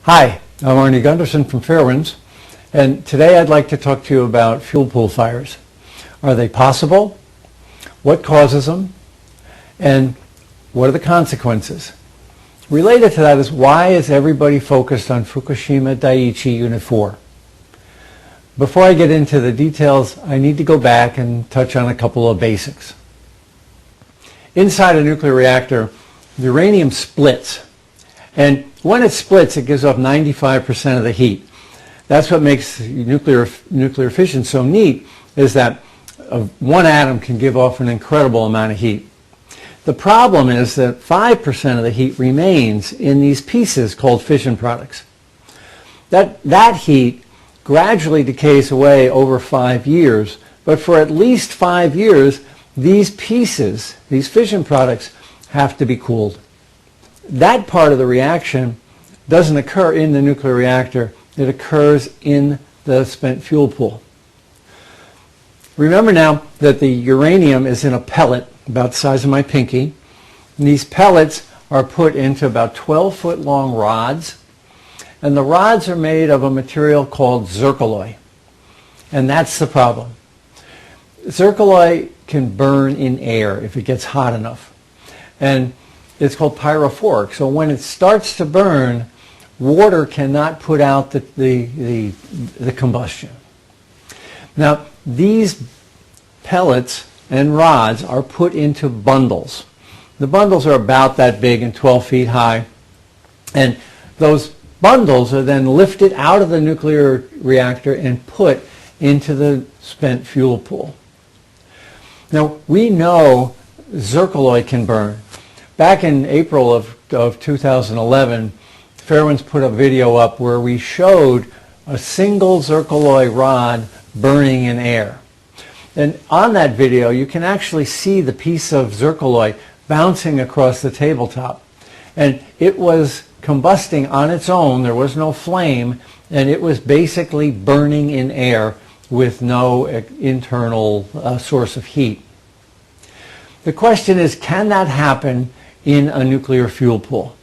Hi, I'm Arnie Gunderson from Fairewinds, and today I'd like to talk to you about fuel pool fires. Are they possible? What causes them? And what are the consequences? Related to that is, why is everybody focused on Fukushima Daiichi Unit 4? Before I get into the details, I need to go back and touch on a couple of basics. Inside a nuclear reactor, the uranium splits. And when it splits, it gives off 95% of the heat. That's what makes nuclear fission so neat, is that one atom can give off an incredible amount of heat. The problem is that 5% of the heat remains in these pieces called fission products. That heat gradually decays away over 5 years, but for at least 5 years, these pieces, these fission products, have to be cooled. That part of the reaction doesn't occur in the nuclear reactor. It occurs in the spent fuel pool. Remember now that the uranium is in a pellet about the size of my pinky. And these pellets are put into about 12-foot long rods. And the rods are made of a material called zircaloy. And that's the problem. Zircaloy can burn in air if it gets hot enough. And it's called pyrophoric. So when it starts to burn, water cannot put out the combustion. Now, these pellets and rods are put into bundles. The bundles are about that big and 12 feet high. And those bundles are then lifted out of the nuclear reactor and put into the spent fuel pool. Now, we know zircaloy can burn. Back in April of 2011, Fairewinds put a video up where we showed a single zircaloy rod burning in air. And on that video, you can actually see the piece of zircaloy bouncing across the tabletop. And it was combusting on its own. There was no flame, and it was basically burning in air with no internal source of heat. The question is, can that happen in a nuclear fuel pool?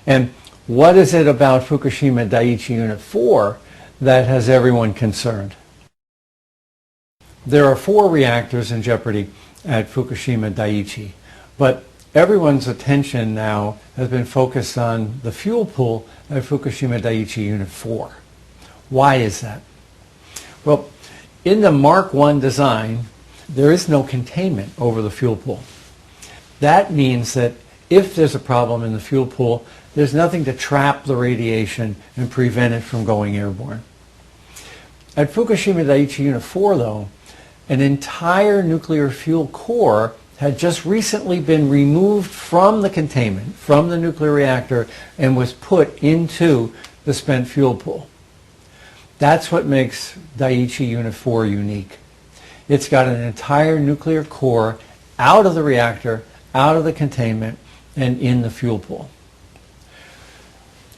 And what is it about Fukushima Daiichi Unit 4 that has everyone concerned? There are 4 reactors in jeopardy at Fukushima Daiichi, but everyone's attention now has been focused on the fuel pool at Fukushima Daiichi Unit 4. Why is that? Well, in the Mark I design, there is no containment over the fuel pool. That means that if there's a problem in the fuel pool, there's nothing to trap the radiation and prevent it from going airborne. At Fukushima Daiichi Unit 4, though, an entire nuclear fuel core had just recently been removed from the containment, from the nuclear reactor, and was put into the spent fuel pool. That's what makes Daiichi Unit 4 unique. It's got an entire nuclear core out of the reactor, out of the containment, and in the fuel pool.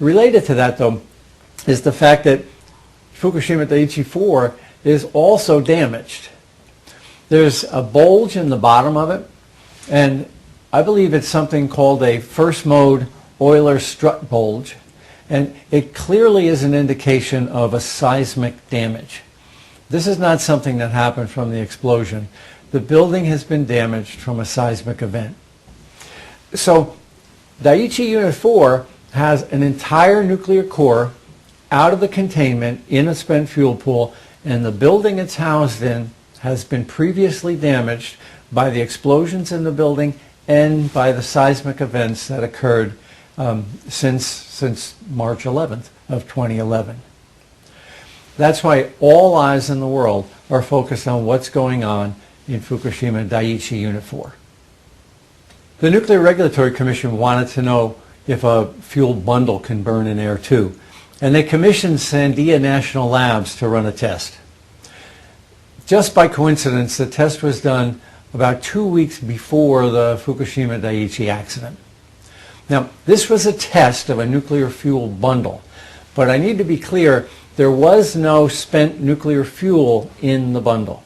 Related to that, though, is the fact that Fukushima Daiichi 4 is also damaged. There's a bulge in the bottom of it, and I believe it's something called a first mode Euler strut bulge, and it clearly is an indication of a seismic damage. This is not something that happened from the explosion. The building has been damaged from a seismic event. So Daiichi Unit 4 has an entire nuclear core out of the containment in a spent fuel pool, and the building it's housed in has been previously damaged by the explosions in the building and by the seismic events that occurred since March 11th of 2011. That's why all eyes in the world are focused on what's going on in Fukushima Daiichi Unit 4. The Nuclear Regulatory Commission wanted to know if a fuel bundle can burn in air too, and they commissioned Sandia National Labs to run a test. Just by coincidence, the test was done about 2 weeks before the Fukushima Daiichi accident. Now, this was a test of a nuclear fuel bundle, but I need to be clear, there was no spent nuclear fuel in the bundle.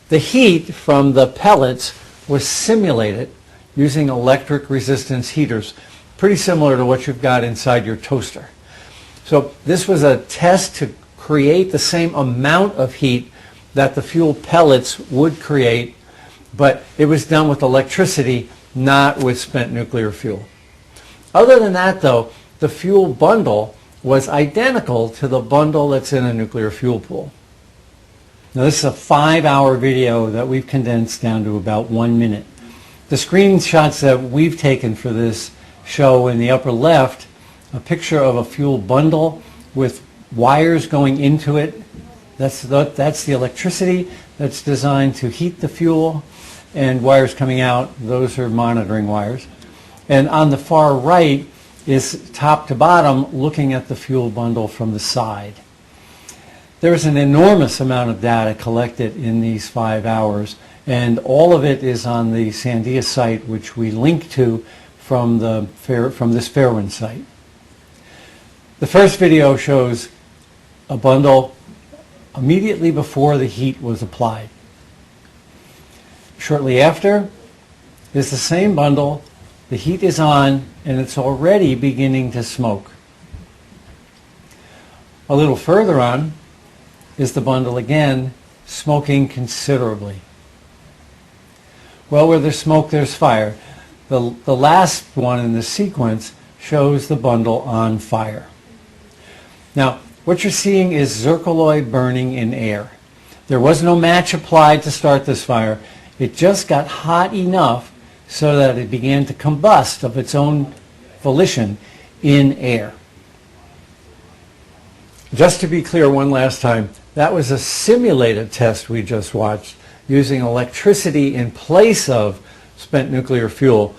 The heat from the pellets was simulated using electric resistance heaters, pretty similar to what you've got inside your toaster. So this was a test to create the same amount of heat that the fuel pellets would create, but it was done with electricity, not with spent nuclear fuel. Other than that, though, the fuel bundle was identical to the bundle that's in a nuclear fuel pool. Now, this is a 5-hour video that we've condensed down to about 1 minute. The screenshots that we've taken for this show in the upper left a picture of a fuel bundle with wires going into it. That's the electricity that's designed to heat the fuel, and wires coming out, those are monitoring wires. And on the far right is top to bottom looking at the fuel bundle from the side. There's an enormous amount of data collected in these 5 hours, and all of it is on the Sandia site, which we link to from this Fairwind site. The first video shows a bundle immediately before the heat was applied. Shortly after is the same bundle, the heat is on, and it's already beginning to smoke. A little further on is the bundle again, smoking considerably. Well, where there's smoke, there's fire. The last one in the sequence shows the bundle on fire. Now, what you're seeing is zircaloy burning in air. There was no match applied to start this fire. It just got hot enough so that it began to combust of its own volition in air. Just to be clear one last time, that was a simulated test we just watched using electricity in place of spent nuclear fuel.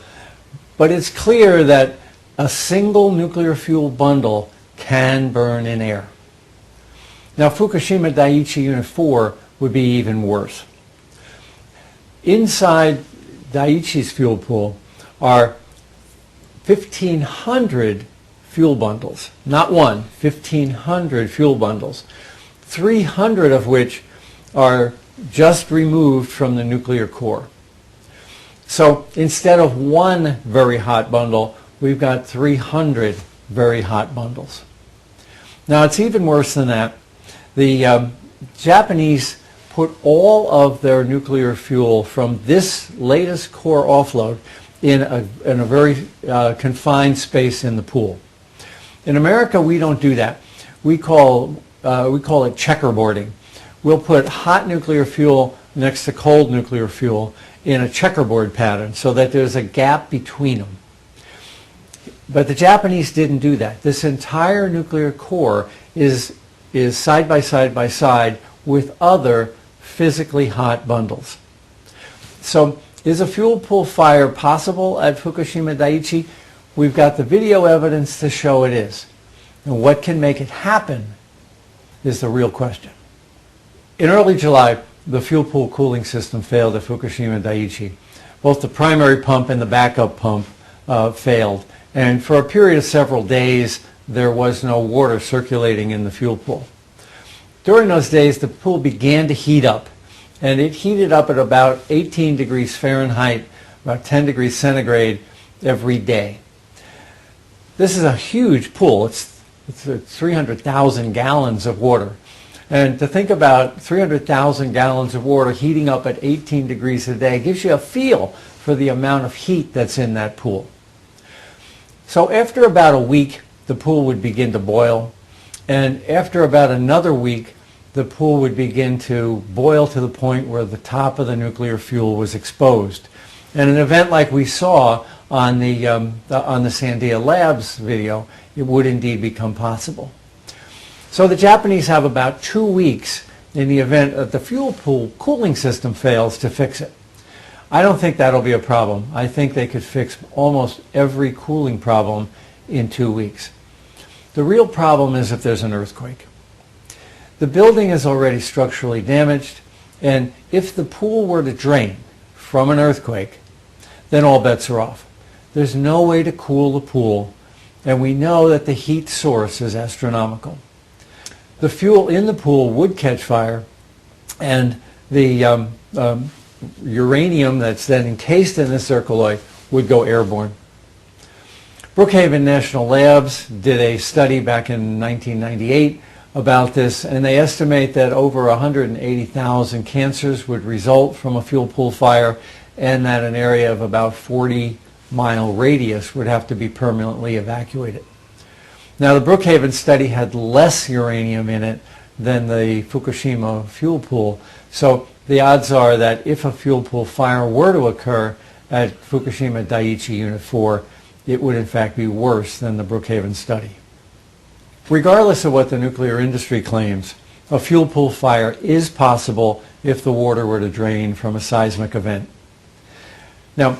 But it's clear that a single nuclear fuel bundle can burn in air. Now, Fukushima Daiichi Unit 4 would be even worse. Inside Daiichi's fuel pool are 1,500 fuel bundles, not one, 1,500 fuel bundles, 300 of which are just removed from the nuclear core. So instead of one very hot bundle, we've got 300 very hot bundles. Now, it's even worse than that. The Japanese put all of their nuclear fuel from this latest core offload in a very confined space in the pool. In America, we don't do that. We call it checkerboarding. We'll put hot nuclear fuel next to cold nuclear fuel in a checkerboard pattern so that there's a gap between them. But the Japanese didn't do that. This entire nuclear core is side by side with other physically hot bundles. So is a fuel pool fire possible at Fukushima Daiichi? We've got the video evidence to show it is. And what can make it happen is the real question. In early July, the fuel pool cooling system failed at Fukushima Daiichi. Both the primary pump and the backup pump failed. And for a period of several days, there was no water circulating in the fuel pool. During those days, the pool began to heat up, and it heated up at about 18 degrees Fahrenheit, about 10 degrees centigrade every day. This is a huge pool. It's 300,000 gallons of water. And to think about 300,000 gallons of water heating up at 18 degrees a day gives you a feel for the amount of heat that's in that pool. So after about a week, the pool would begin to boil. And after about another week, the pool would begin to boil to the point where the top of the nuclear fuel was exposed. And an event like we saw on the Sandia Labs video, it would indeed become possible. So the Japanese have about 2 weeks in the event that the fuel pool cooling system fails to fix it. I don't think that'll be a problem. I think they could fix almost every cooling problem in 2 weeks. The real problem is if there's an earthquake. The building is already structurally damaged, and if the pool were to drain from an earthquake, then all bets are off. There's no way to cool the pool, and we know that the heat source is astronomical. The fuel in the pool would catch fire, and the uranium that's then encased in the zircaloy would go airborne. Brookhaven National Labs did a study back in 1998 about this, and they estimate that over 180,000 cancers would result from a fuel pool fire, and that an area of about 40-mile radius would have to be permanently evacuated. Now, the Brookhaven study had less uranium in it than the Fukushima fuel pool, so the odds are that if a fuel pool fire were to occur at Fukushima Daiichi Unit 4, it would in fact be worse than the Brookhaven study. Regardless of what the nuclear industry claims, a fuel pool fire is possible if the water were to drain from a seismic event. Now,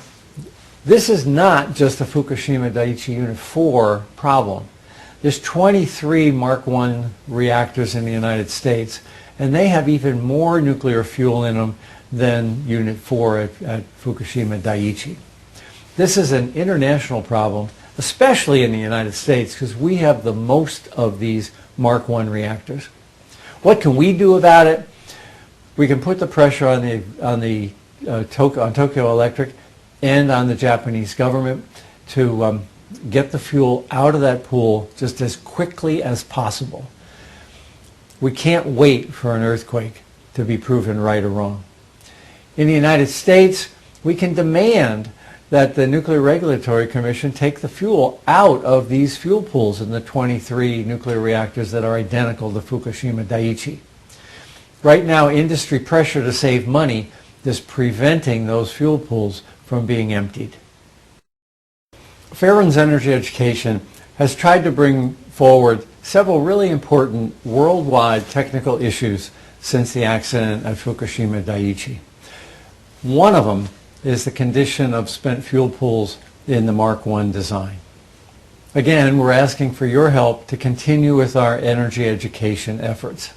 this is not just a Fukushima Daiichi Unit 4 problem. There's 23 Mark I reactors in the United States, and they have even more nuclear fuel in them than Unit 4 at Fukushima Daiichi. This is an international problem, especially in the United States, because we have the most of these Mark I reactors. What can we do about it? We can put the pressure on Tokyo Electric and on the Japanese government to get the fuel out of that pool just as quickly as possible. We can't wait for an earthquake to be proven right or wrong. In the United States, we can demand that the Nuclear Regulatory Commission take the fuel out of these fuel pools in the 23 nuclear reactors that are identical to Fukushima Daiichi. Right now, industry pressure to save money is preventing those fuel pools from being emptied. Fairewinds Energy Education has tried to bring forward several really important worldwide technical issues since the accident at Fukushima Daiichi. One of them is the condition of spent fuel pools in the Mark I design. Again, we're asking for your help to continue with our energy education efforts.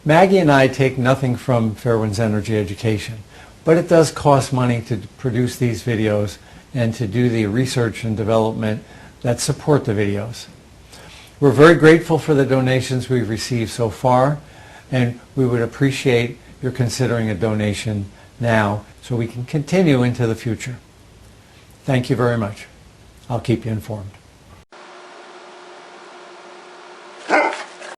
Maggie and I take nothing from Fairewinds Energy Education, but it does cost money to produce these videos and to do the research and development that support the videos. We're very grateful for the donations we've received so far, and we would appreciate your considering a donation now so we can continue into the future. Thank you very much. I'll keep you informed.